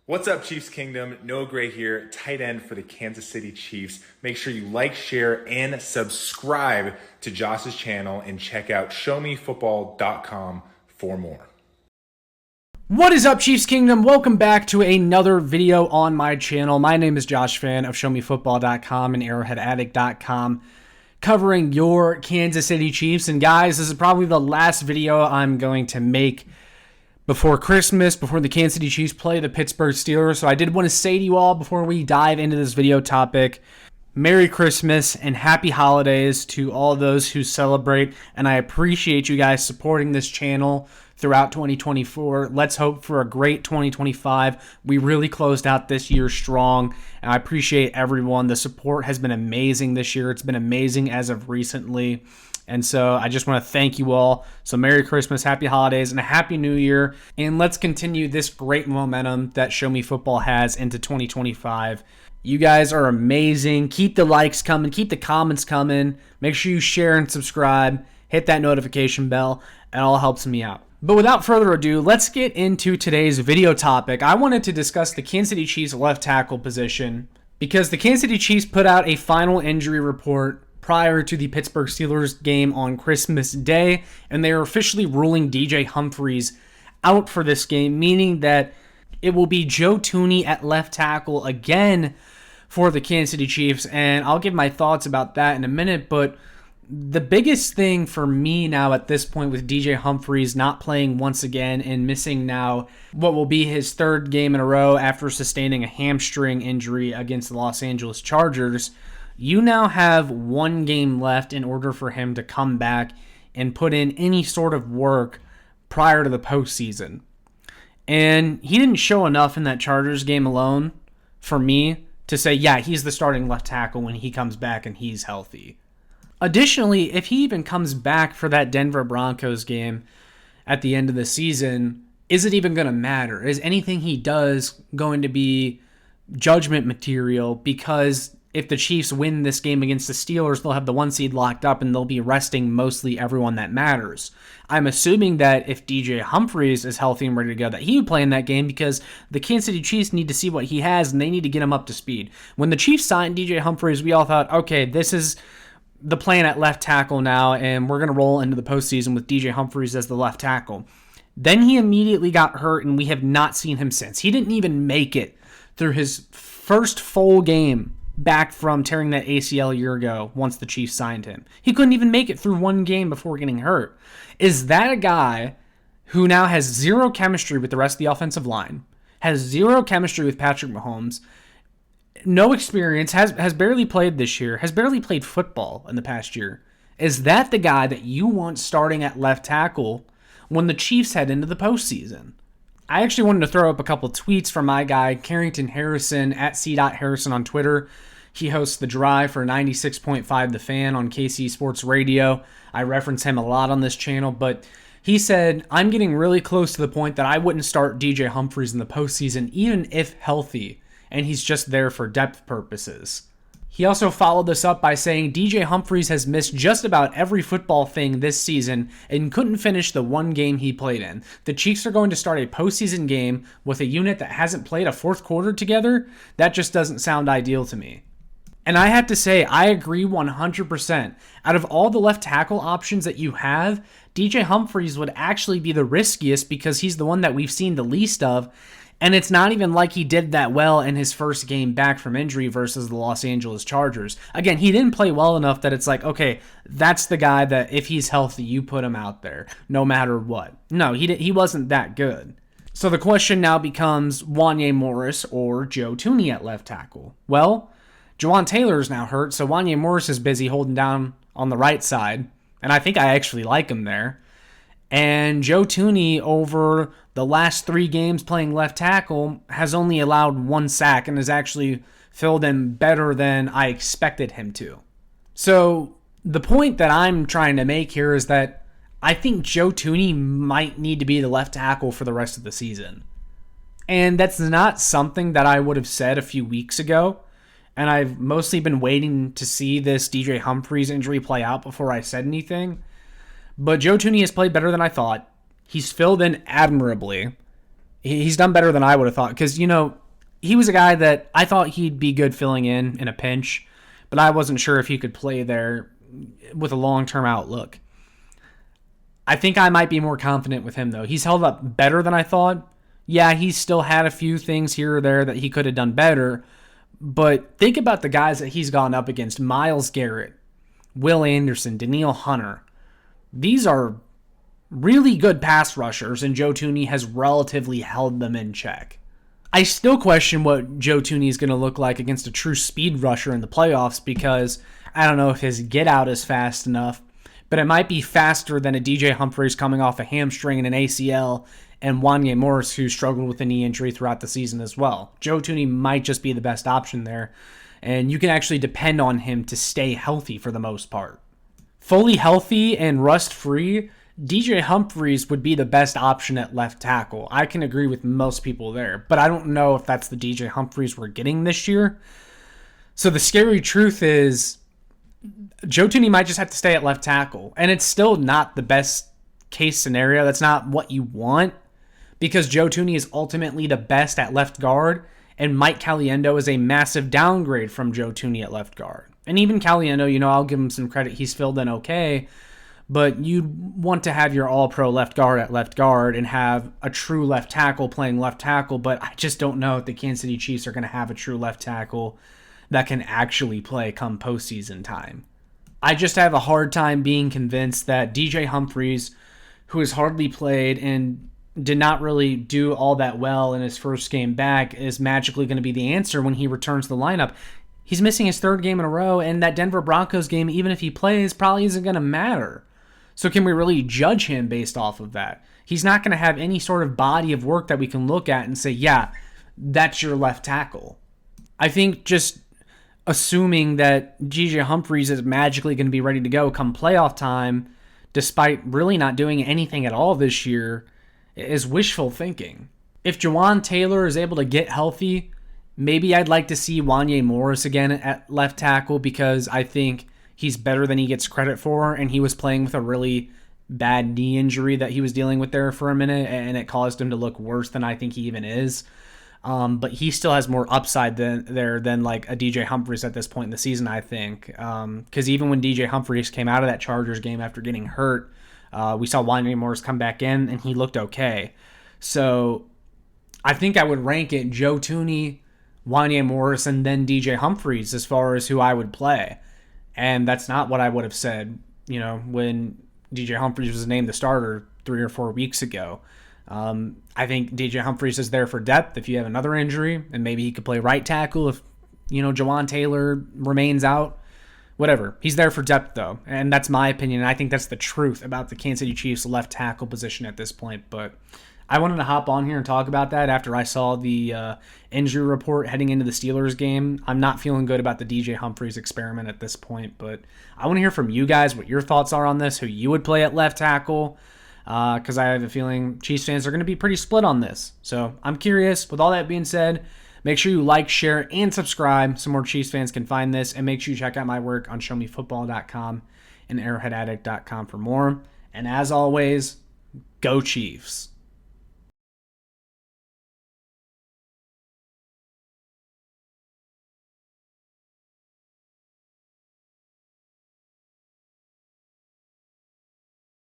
What's up, Chiefs Kingdom? Noah Gray here, tight end for the Kansas City Chiefs. Make sure you like, share, and subscribe to Josh's channel and check out showmefootball.com for more. What is up, Chiefs Kingdom? Welcome back to another video on my channel. My name is Josh Fan of showmefootball.com and arrowheadaddict.com, covering your Kansas City Chiefs. And guys, this is probably the last video I'm going to make before Christmas, before the Kansas City Chiefs play the Pittsburgh Steelers. So I did want to say to you all before we dive into this video topic, Merry Christmas and Happy Holidays to all those who celebrate. And I appreciate you guys supporting this channel throughout 2024. Let's hope for a great 2025. We really closed out this year strong, and I appreciate everyone. The support has been amazing this year. It's been amazing as of recently. And so I just want to thank you all. So Merry Christmas, Happy Holidays, and a Happy New Year. And let's continue this great momentum that Show Me Football has into 2025. You guys are amazing. Keep the likes coming. Keep the comments coming. Make sure you share and subscribe. Hit that notification bell. It all helps me out. But without further ado, let's get into today's video topic. I wanted to discuss the Kansas City Chiefs left tackle position because the Kansas City Chiefs put out a final injury report prior to the Pittsburgh Steelers game on Christmas Day, and they are officially ruling DJ Humphries out for this game, meaning that it will be Joe Thuney at left tackle again for the Kansas City Chiefs, and I'll give my thoughts about that in a minute. But the biggest thing for me now at this point with DJ Humphries not playing once again and missing now what will be his third game in a row after sustaining a hamstring injury against the Los Angeles Chargers, you now have one game left in order for him to come back and put in any sort of work prior to the postseason. And he didn't show enough in that Chargers game alone for me to say, yeah, he's the starting left tackle when he comes back and he's healthy. Additionally, if he even comes back for that Denver Broncos game at the end of the season, is it even going to matter? Is anything he does going to be judgment material? Because if the Chiefs win this game against the Steelers, they'll have the 1 seed locked up and they'll be resting mostly everyone that matters. I'm assuming that if DJ Humphries is healthy and ready to go, that he would play in that game because the Kansas City Chiefs need to see what he has and they need to get him up to speed. When the Chiefs signed DJ Humphries, we all thought, okay, this is the plan at left tackle now, and we're going to roll into the postseason with DJ Humphries as the left tackle. Then he immediately got hurt, and we have not seen him since. He didn't even make it through his first full game back from tearing that ACL a year ago once the Chiefs signed him. He couldn't even make it through one game before getting hurt. Is that a guy who now has zero chemistry with the rest of the offensive line, has zero chemistry with Patrick Mahomes, no experience, has barely played this year, has barely played football in the past year? Is that the guy that you want starting at left tackle when the Chiefs head into the postseason? I actually wanted to throw up a couple tweets from my guy, Carrington Harrison, at c.harrison on Twitter. He hosts The Drive for 96.5 The Fan on KC Sports Radio. I reference him a lot on this channel, but he said, I'm getting really close to the point that I wouldn't start DJ Humphries in the postseason, even if healthy, and he's just there for depth purposes. He also followed this up by saying DJ Humphries has missed just about every football thing this season and couldn't finish the one game he played in. The Chiefs are going to start a postseason game with a unit that hasn't played a fourth quarter together? That just doesn't sound ideal to me. And I have to say, I agree 100%. Out of all the left tackle options that you have, DJ Humphries would actually be the riskiest because he's the one that we've seen the least of. And it's not even like he did that well in his first game back from injury versus the Los Angeles Chargers. Again, he didn't play well enough that it's like, okay, that's the guy that if he's healthy, you put him out there no matter what. No, he wasn't that good. So the question now becomes Wanya Morris or Joe Thuney at left tackle. Well, Jawan Taylor is now hurt, so Wanya Morris is busy holding down on the right side, and I think I actually like him there. And Joe Thuney, over the last 3 games playing left tackle, has only allowed 1 sack and has actually filled in better than I expected him to. So the point that I'm trying to make here is that I think Joe Thuney might need to be the left tackle for the rest of the season. And that's not something that I would have said a few weeks ago. And I've mostly been waiting to see this DJ Humphries injury play out before I said anything. But Joe Thuney has played better than I thought. He's filled in admirably. He's done better than I would have thought because, he was a guy that I thought he'd be good filling in a pinch, but I wasn't sure if he could play there with a long-term outlook. I think I might be more confident with him, though. He's held up better than I thought. Yeah, he's still had a few things here or there that he could have done better, but think about the guys that he's gone up against. Myles Garrett, Will Anderson, Danielle Hunter. These are really good pass rushers, and Joe Thuney has relatively held them in check. I still question what Joe Thuney is going to look like against a true speed rusher in the playoffs because I don't know if his get out is fast enough, but it might be faster than a DJ Humphries coming off a hamstring and an ACL and Wanya Morris, who struggled with a knee injury throughout the season as well. Joe Thuney might just be the best option there, and you can actually depend on him to stay healthy for the most part. Fully healthy and rust-free, DJ Humphries would be the best option at left tackle. I can agree with most people there, but I don't know if that's the DJ Humphries we're getting this year. So the scary truth is Joe Thuney might just have to stay at left tackle, and it's still not the best case scenario. That's not what you want because Joe Thuney is ultimately the best at left guard, and Mike Caliendo is a massive downgrade from Joe Thuney at left guard. And even Caliendo, I'll give him some credit. He's filled in okay. But you'd want to have your all-pro left guard at left guard and have a true left tackle playing left tackle, but I just don't know if the Kansas City Chiefs are going to have a true left tackle that can actually play come postseason time. I just have a hard time being convinced that DJ Humphries, who has hardly played and did not really do all that well in his first game back, is magically going to be the answer when he returns to the lineup. He's missing his third game in a row, and that Denver Broncos game, even if he plays, probably isn't going to matter. So can we really judge him based off of that? He's not going to have any sort of body of work that we can look at and say, yeah, that's your left tackle. I think just assuming that DJ Humphries is magically going to be ready to go come playoff time, despite really not doing anything at all this year, is wishful thinking. If Jawan Taylor is able to get healthy, maybe I'd like to see Wanya Morris again at left tackle because I think he's better than he gets credit for, and he was playing with a really bad knee injury that he was dealing with there for a minute, and it caused him to look worse than I think he even is. But he still has more upside than like a DJ Humphries at this point in the season, I think. Because even when DJ Humphries came out of that Chargers game after getting hurt, we saw Wanya Morris come back in, and he looked okay. So I think I would rank it Joe Thuney, Wanya Morris, and then DJ Humphries as far as who I would play. And that's not what I would have said, when DJ Humphries was named the starter 3 or 4 weeks ago. I think DJ Humphries is there for depth if you have another injury, and maybe he could play right tackle if, Jawan Taylor remains out. Whatever. He's there for depth, though, and that's my opinion, and I think that's the truth about the Kansas City Chiefs left tackle position at this point. But I wanted to hop on here and talk about that after I saw the injury report heading into the Steelers game. I'm not feeling good about the DJ Humphries experiment at this point, but I want to hear from you guys what your thoughts are on this, who you would play at left tackle, because I have a feeling Chiefs fans are going to be pretty split on this. So I'm curious. With all that being said, make sure you like, share, and subscribe so more Chiefs fans can find this, and make sure you check out my work on showmefootball.com and arrowheadaddict.com for more. And as always, go Chiefs.